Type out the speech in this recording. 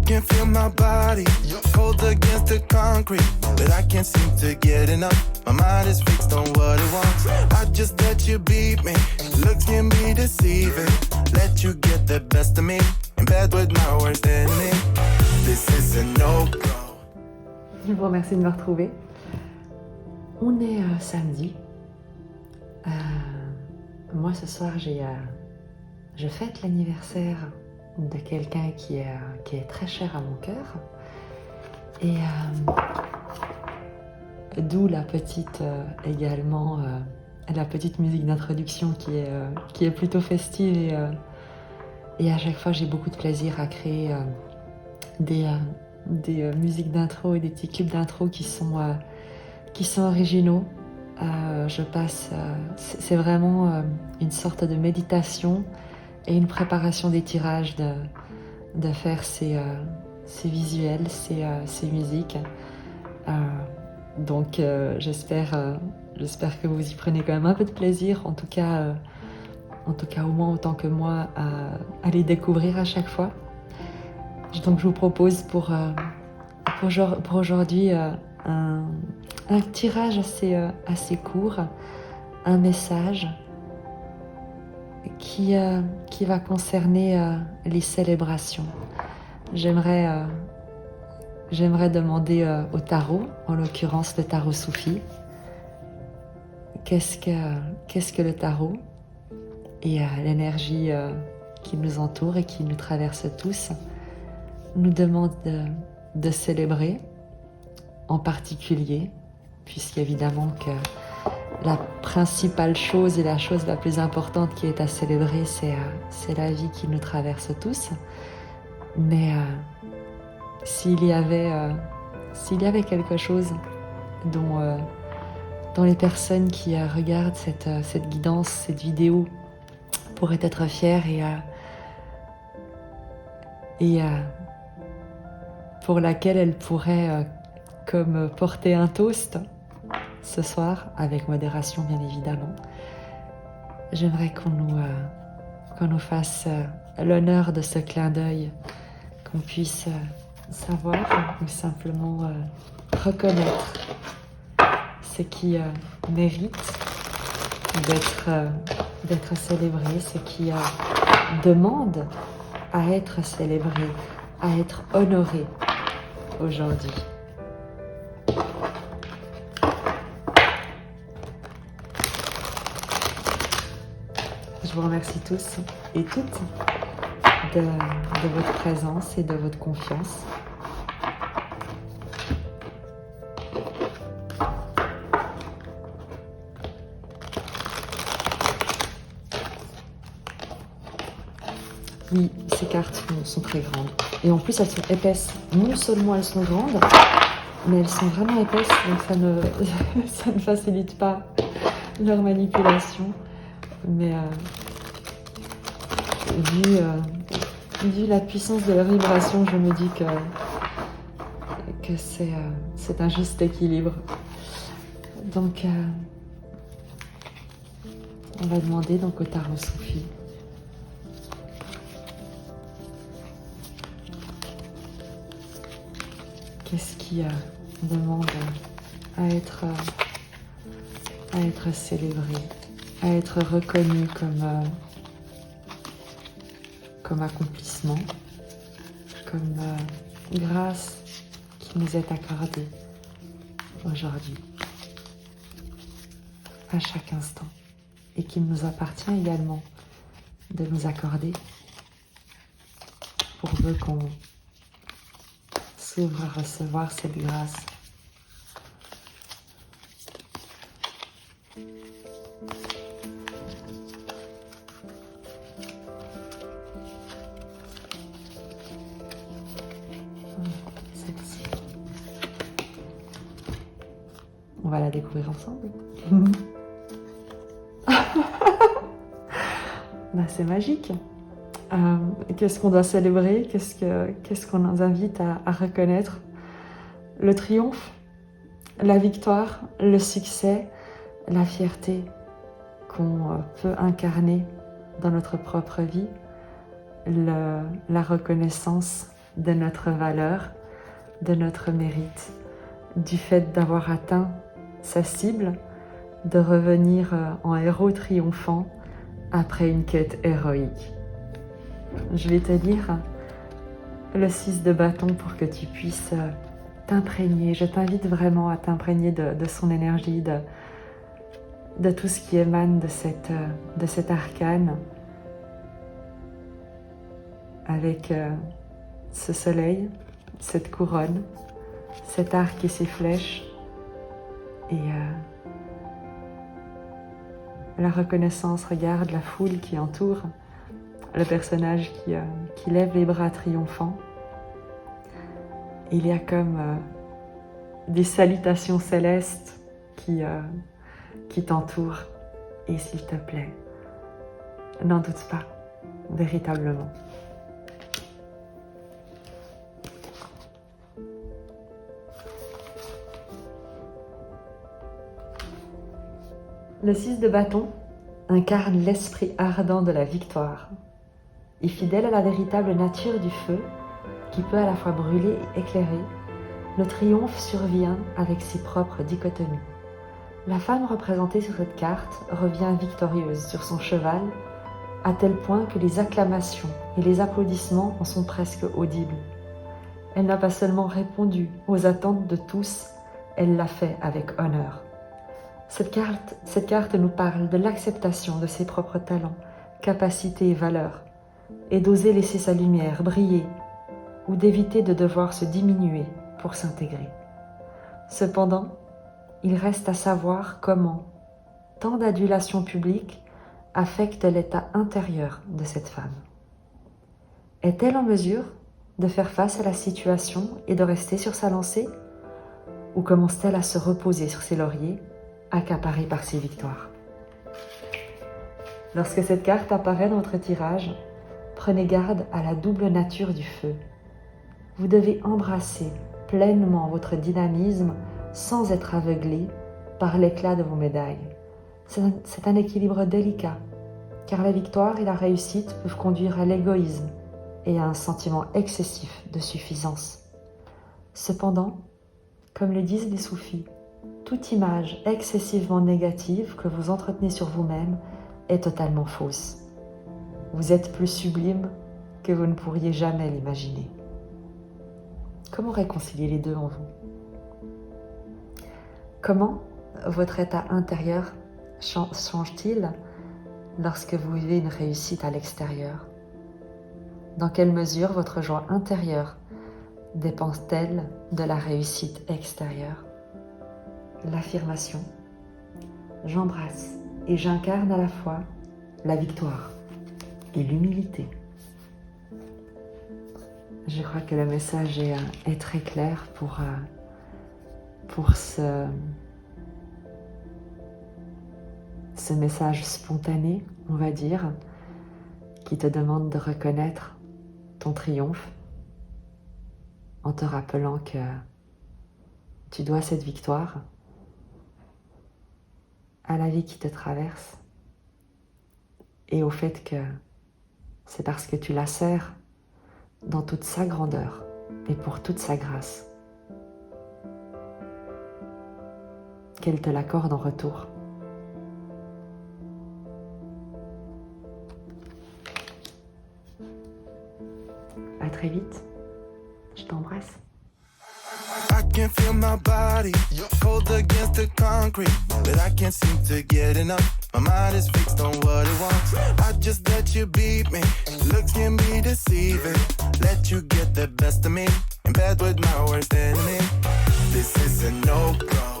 can feel my body cold against the concrete, but I can't seem to get enough. My mind is fixed on what it wants. I just let you beat me. Looks can be deceiving. Let you get the best of me. In bed with my worst enemy. This is a no-go. Je vous remercie de me retrouver. On est samedi. Moi ce soir je fête l'anniversaire de quelqu'un qui est très cher à mon cœur. Et d'où la petite également la petite musique d'introduction qui est plutôt festive et à chaque fois j'ai beaucoup de plaisir à créer des musiques d'intro et des petits clips d'intro qui sont originaux. C'est vraiment une sorte de méditation et une préparation des tirages de faire ces visuels, ces musiques. Donc j'espère que vous y prenez quand même un peu de plaisir, en tout cas au moins autant que moi à les découvrir à chaque fois. Donc je vous propose pour aujourd'hui un tirage assez court, un message qui va concerner les célébrations. J'aimerais demander au tarot, en l'occurrence le tarot soufi, qu'est-ce que le tarot et l'énergie qui nous entoure et qui nous traverse tous nous demande de célébrer, en particulier, puisqu'évidemment que la principale chose et la chose la plus importante qui est à célébrer, c'est la vie qui nous traverse tous. Mais s'il y avait quelque chose dont les personnes qui regardent cette guidance, cette vidéo, pourraient être fières et pour laquelle elles pourraient comme porter un toast ce soir, avec modération bien évidemment, j'aimerais qu'on nous fasse l'honneur de ce clin d'œil, qu'on puisse savoir ou simplement reconnaître ce qui mérite d'être célébré, ce qui demande à être célébré, à être honoré aujourd'hui. Je vous remercie tous et toutes de votre présence et de votre confiance. Oui, ces cartes sont très grandes. Et en plus, elles sont épaisses. Non seulement elles sont grandes, mais elles sont vraiment épaisses, donc ça ne facilite pas leur manipulation. Mais vu la puissance de leur vibration, je me dis que c'est un juste équilibre. Donc, on va demander donc au tarot soufi. Qu'est-ce qui demande à être célébré, à être reconnu comme accomplissement, comme grâce qui nous est accordée aujourd'hui, à chaque instant, et qu'il nous appartient également de nous accorder pourvu qu'on s'ouvre à recevoir cette grâce. Celle-ci. On va la découvrir ensemble. C'est magique. Qu'est-ce qu'on doit célébrer? Qu'est-ce qu'on nous invite à reconnaître? Le triomphe, la victoire, le succès, la fierté qu'on peut incarner dans notre propre vie, la reconnaissance de notre valeur, de notre mérite, du fait d'avoir atteint sa cible, de revenir en héros triomphant après une quête héroïque. Je vais te lire le 6 de bâton pour que tu puisses t'imprégner. Je t'invite vraiment à t'imprégner de son énergie, de tout ce qui émane de cet arcane, avec ce soleil, cette couronne, cet arc et ses flèches, et la reconnaissance. Regarde la foule qui entoure le personnage qui lève les bras triomphants. Il y a comme des salutations célestes qui t'entourent. Et s'il te plaît, n'en doute pas, véritablement. Le 6 de bâton incarne l'esprit ardent de la victoire. Et fidèle à la véritable nature du feu, qui peut à la fois brûler et éclairer, le triomphe survient avec ses propres dichotomies. La femme représentée sur cette carte revient victorieuse sur son cheval, à tel point que les acclamations et les applaudissements en sont presque audibles. Elle n'a pas seulement répondu aux attentes de tous, elle l'a fait avec honneur. Cette carte nous parle de l'acceptation de ses propres talents, capacités et valeurs, et d'oser laisser sa lumière briller, ou d'éviter de devoir se diminuer pour s'intégrer. Cependant, il reste à savoir comment tant d'adulation publique affecte l'état intérieur de cette femme. Est-elle en mesure de faire face à la situation et de rester sur sa lancée, ou commence-t-elle à se reposer sur ses lauriers, accaparée par ses victoires? Lorsque cette carte apparaît dans votre tirage, prenez garde à la double nature du feu. Vous devez embrasser pleinement votre dynamisme sans être aveuglé par l'éclat de vos médailles. C'est un équilibre délicat, car la victoire et la réussite peuvent conduire à l'égoïsme et à un sentiment excessif de suffisance. Cependant, comme le disent les soufis, toute image excessivement négative que vous entretenez sur vous-même est totalement fausse. Vous êtes plus sublime que vous ne pourriez jamais l'imaginer. Comment réconcilier les deux en vous? Comment votre état intérieur change-t-il lorsque vous vivez une réussite à l'extérieur? Dans quelle mesure votre joie intérieure dépend-elle de la réussite extérieure? L'affirmation: j'embrasse et j'incarne à la fois la victoire et l'humilité. Je crois que le message est très clair pour ce message spontané, on va dire, qui te demande de reconnaître ton triomphe en te rappelant que tu dois cette victoire à la vie qui te traverse et au fait que c'est parce que tu la sers dans toute sa grandeur et pour toute sa grâce qu'elle te l'accorde en retour. À très vite, je t'embrasse. I can feel my body cold against the concrete, but I can't seem to get enough. My mind is fixed on what it wants. I just let you beat me. Looks can be deceiving. Let you get the best of me in bed with my worst enemy. This is a no-go.